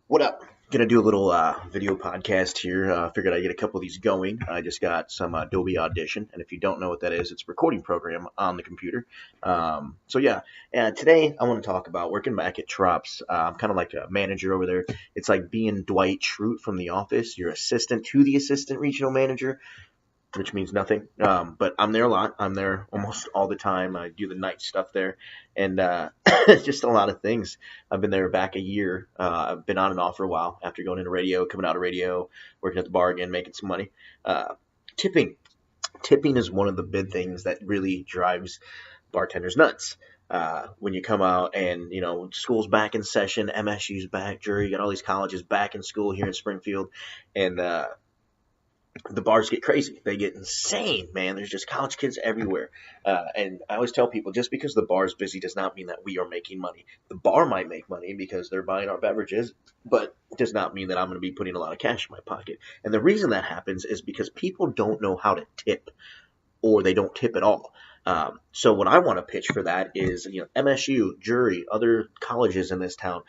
What up? Gonna do a little video podcast here. Figured I'd get a couple of these going. I just got some Adobe Audition, and if you don't know what that is, it's a recording program on the computer. So yeah, and today I want to talk about working back at Trops. I'm kind of like a manager over there. It's like being Dwight Schrute from The Office. You're assistant to the assistant regional manager, which means nothing. But I'm there a lot. I'm there almost all the time. I do the night stuff there, and just a lot of things. I've been there back a year. I've been on and off for a while after going into radio, coming out of radio, working at the bar again, making some money. Uh, tipping, tipping is one of the big things that really drives bartenders nuts. When you come out and school's back in session, MSU's back, jury, you got all these colleges back in school here in Springfield, and the bars get crazy. They get insane, man. There's just college kids everywhere. And I always tell people, just because the bar is busy does not mean that we are making money. The bar might make money because they're buying our beverages, but it does not mean that I'm going to be putting a lot of cash in my pocket. And the reason that happens is because people don't know how to tip, or they don't tip at all. So what I want to pitch for that is, MSU, Jury, other colleges in this town,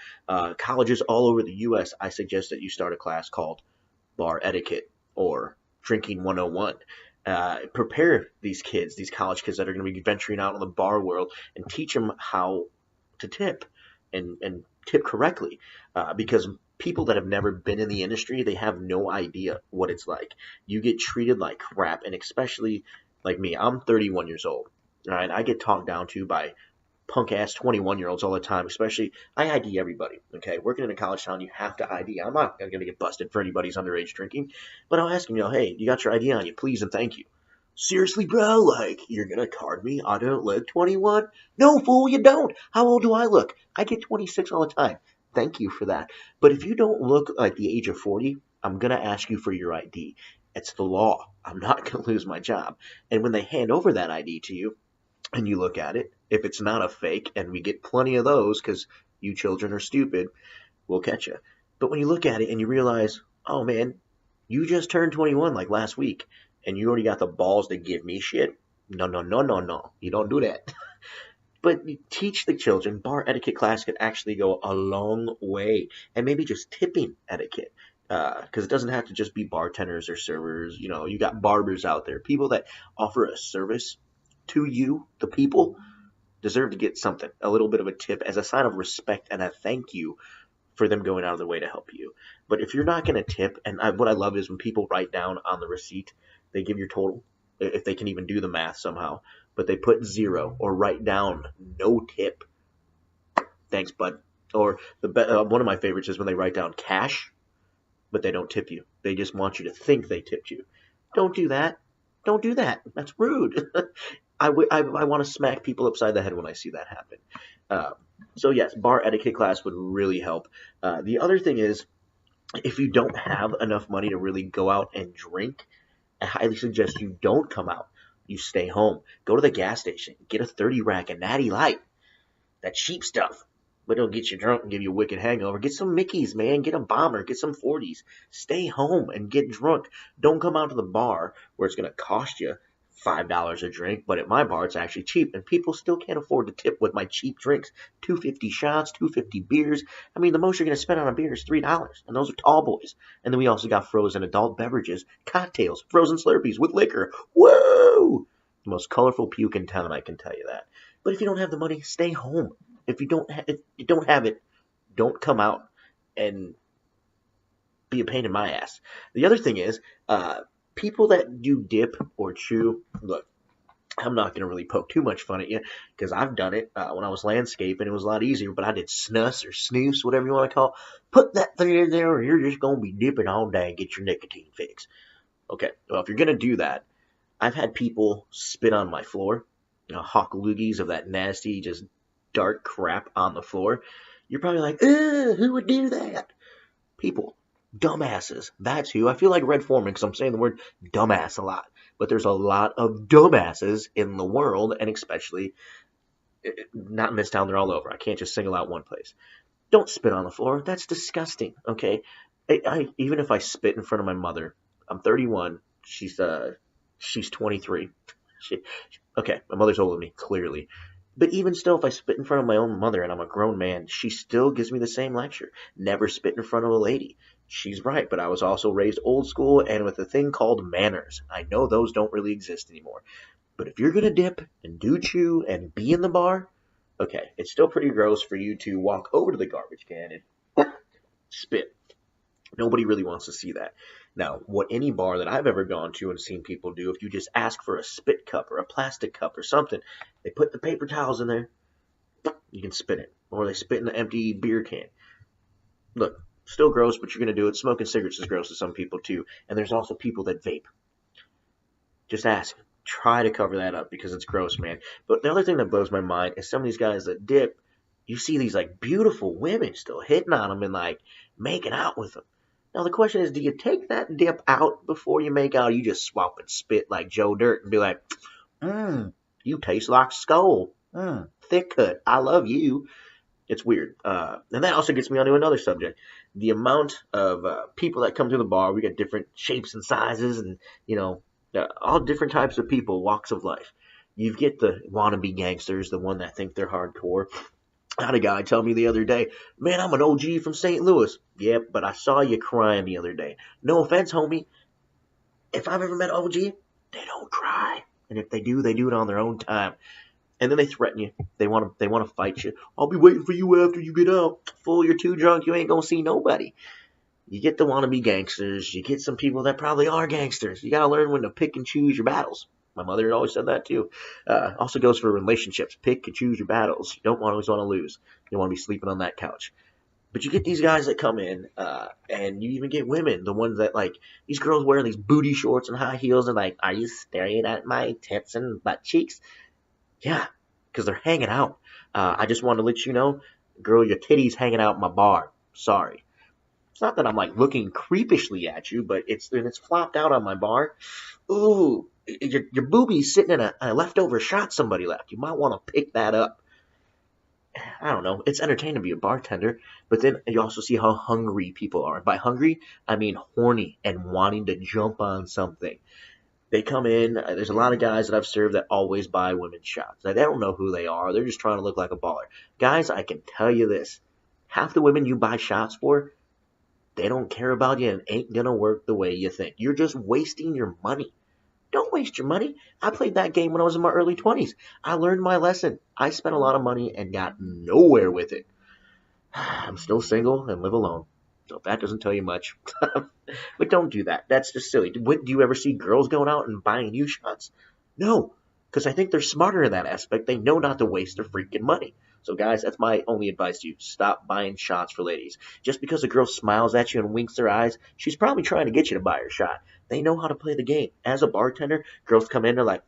colleges all over the U.S. I suggest that you start a class called Bar Etiquette or Drinking 101. Prepare these kids, these college kids that are going to be venturing out in the bar world, and teach them how to tip and tip correctly. Because people that have never been in the industry, they have no idea what it's like. You get treated like crap, and especially like me, I'm 31 years old. All right, I get talked down to by punk ass 21-year-olds all the time, especially I ID everybody. Okay, working in a college town, you have to ID. I'm not going to get busted for anybody's underage drinking, but I'll ask them, hey, you got your ID on you, please and thank you. Seriously, bro, like, you're going to card me? I don't look 21? No, fool, you don't. How old do I look? I get 26 all the time. Thank you for that. But if you don't look like the age of 40, I'm going to ask you for your ID. It's the law. I'm not going to lose my job. And when they hand over that ID to you, and you look at it, if it's not a fake, and we get plenty of those because you children are stupid, we'll catch you. But when you look at it and you realize, oh man, you just turned 21 like last week, and you already got the balls to give me shit. No, no, no, no, no. You don't do that. But you teach the children. Bar etiquette class could actually go a long way, and maybe just tipping etiquette. Because it doesn't have to just be bartenders or servers. You got barbers out there, people that offer a service to you, the people, deserve to get something, a little bit of a tip as a sign of respect and a thank you for them going out of their way to help you. But if you're not going to tip, and what I love is when people write down on the receipt, they give your total, if they can even do the math somehow, but they put zero or write down no tip. Thanks, bud. Or one of my favorites is when they write down cash, but they don't tip you. They just want you to think they tipped you. Don't do that. Don't do that. That's rude. I want to smack people upside the head when I see that happen. Uh, so yes, bar etiquette class would really help. The other thing is, if you don't have enough money to really go out and drink, I highly suggest you don't come out. You stay home. Go to the gas station. Get a 30 rack of Natty Light. That cheap stuff. But it'll get you drunk and give you a wicked hangover. Get some Mickeys, man. Get a bomber. Get some 40s. Stay home and get drunk. Don't come out to the bar where it's going to cost you $5 a drink, but at my bar it's actually cheap, and people still can't afford to tip with my cheap drinks. 250 shots, 250 beers. I mean, the most you're going to spend on a beer is $3, and those are tall boys. And then we also got frozen adult beverages, cocktails, frozen Slurpees with liquor. Whoa! The most colorful puke in town, I can tell you that. But if you don't have the money, stay home. If you don't have it, don't come out and be a pain in my ass. The other thing is, people that do dip or chew, look, I'm not going to really poke too much fun at you because I've done it when I was landscaping. It was a lot easier, but I did snus or snooze, whatever you want to call it. Put that thing in there or you're just going to be dipping all day and get your nicotine fix. Okay, well, if you're going to do that, I've had people spit on my floor, hawk loogies of that nasty, just dark crap on the floor. You're probably like, who would do that? People. Dumbasses. That's who. I feel like Red Foreman because I'm saying the word dumbass a lot. But there's a lot of dumbasses in the world, and especially not in this town. They're all over. I can't just single out one place. Don't spit on the floor. That's disgusting. Okay. Even if I spit in front of my mother, I'm 31. She's 23. Okay, my mother's older than me, clearly. But even still, if I spit in front of my own mother and I'm a grown man, she still gives me the same lecture. Never spit in front of a lady. She's right, but I was also raised old school and with a thing called manners. I know those don't really exist anymore. But if you're going to dip and do chew and be in the bar, okay, it's still pretty gross for you to walk over to the garbage can and spit. Nobody really wants to see that. Now, what any bar that I've ever gone to and seen people do, if you just ask for a spit cup or a plastic cup or something, they put the paper towels in there, you can spit it. Or they spit in the empty beer can. Look, still gross, but you're going to do it. Smoking cigarettes is gross to some people too. And there's also people that vape. Just ask. Try to cover that up because it's gross, man. But the other thing that blows my mind is some of these guys that dip, you see these like beautiful women still hitting on them and like making out with them. Now the question is, do you take that dip out before you make out? Or you just swap and spit like Joe Dirt and be like, you taste like skull. Thick cut. I love you. It's weird. And that also gets me onto another subject. The amount of people that come to the bar, we got different shapes and sizes and, all different types of people, walks of life. You get the wannabe gangsters, the one that think they're hardcore. I had a guy tell me the other day, man, I'm an OG from St. Louis. Yep, but I saw you crying the other day. No offense, homie. If I've ever met OG, they don't cry. And if they do it on their own time. And then they threaten you. They want to fight you. I'll be waiting for you after you get out. Fool, you're too drunk. You ain't gonna see nobody. You get the wannabe gangsters. You get some people that probably are gangsters. You gotta learn when to pick and choose your battles. My mother always said that too. Also goes for relationships. Pick and choose your battles. You don't always want to lose. You want to be sleeping on that couch. But you get these guys that come in, and you even get women, the ones that like these girls wearing these booty shorts and high heels, and like, are you staring at my tits and butt cheeks? Yeah, because they're hanging out. I just want to let you know, girl, your titties hanging out in my bar. Sorry. It's not that I'm like looking creepishly at you, but it's flopped out on my bar. Ooh, your boobie's sitting in a leftover shot somebody left. You might want to pick that up. I don't know. It's entertaining to be a bartender, but then you also see how hungry people are. By hungry, I mean horny and wanting to jump on something. They come in. There's a lot of guys that I've served that always buy women's shots. They don't know who they are. They're just trying to look like a baller. Guys, I can tell you this. Half the women you buy shots for, they don't care about you and ain't going to work the way you think. You're just wasting your money. Don't waste your money. I played that game when I was in my early 20s. I learned my lesson. I spent a lot of money and got nowhere with it. I'm still single and live alone. So if that doesn't tell you much. But don't do that. That's just silly. Do you ever see girls going out and buying you shots? No, because I think they're smarter in that aspect. They know not to waste their freaking money. So guys, that's my only advice to you. Stop buying shots for ladies. Just because a girl smiles at you and winks their eyes, she's probably trying to get you to buy her shot. They know how to play the game. As a bartender, girls come in, they're like,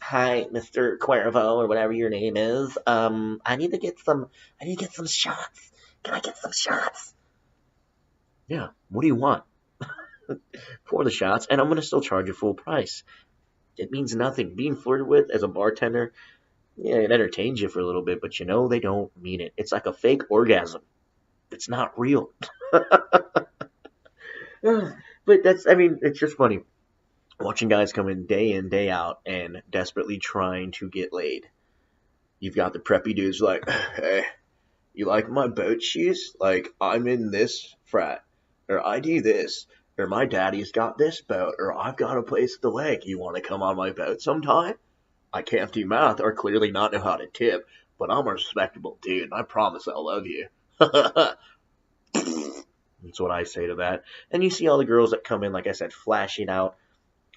hi, Mr. Cuervo, or whatever your name is. I need to get some shots. Can I get some shots? Yeah, what do you want? For the shots, and I'm going to still charge you full price. It means nothing. Being flirted with as a bartender, yeah, it entertains you for a little bit, but they don't mean it. It's like a fake orgasm. It's not real. But it's just funny. Watching guys come in, day out, and desperately trying to get laid. You've got the preppy dudes like, hey, you like my boat shoes? Like, I'm in this frat. Or I do this. Or my daddy's got this boat. Or I've got a place at the lake. You want to come on my boat sometime? I can't do math or clearly not know how to tip. But I'm a respectable dude. And I promise I'll love you. That's what I say to that. And you see all the girls that come in, like I said, flashing out.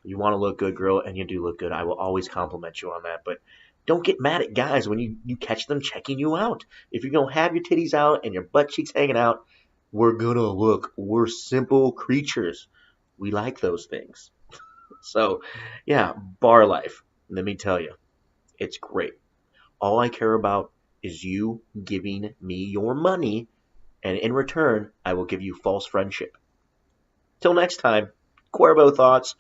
You want to look good, girl, and you do look good. I will always compliment you on that. But don't get mad at guys when you catch them checking you out. If you're going to have your titties out and your butt cheeks hanging out, we're going to look. We're simple creatures. We like those things. So, yeah, bar life. Let me tell you, it's great. All I care about is you giving me your money, and in return, I will give you false friendship. Till next time, Cuervo thoughts.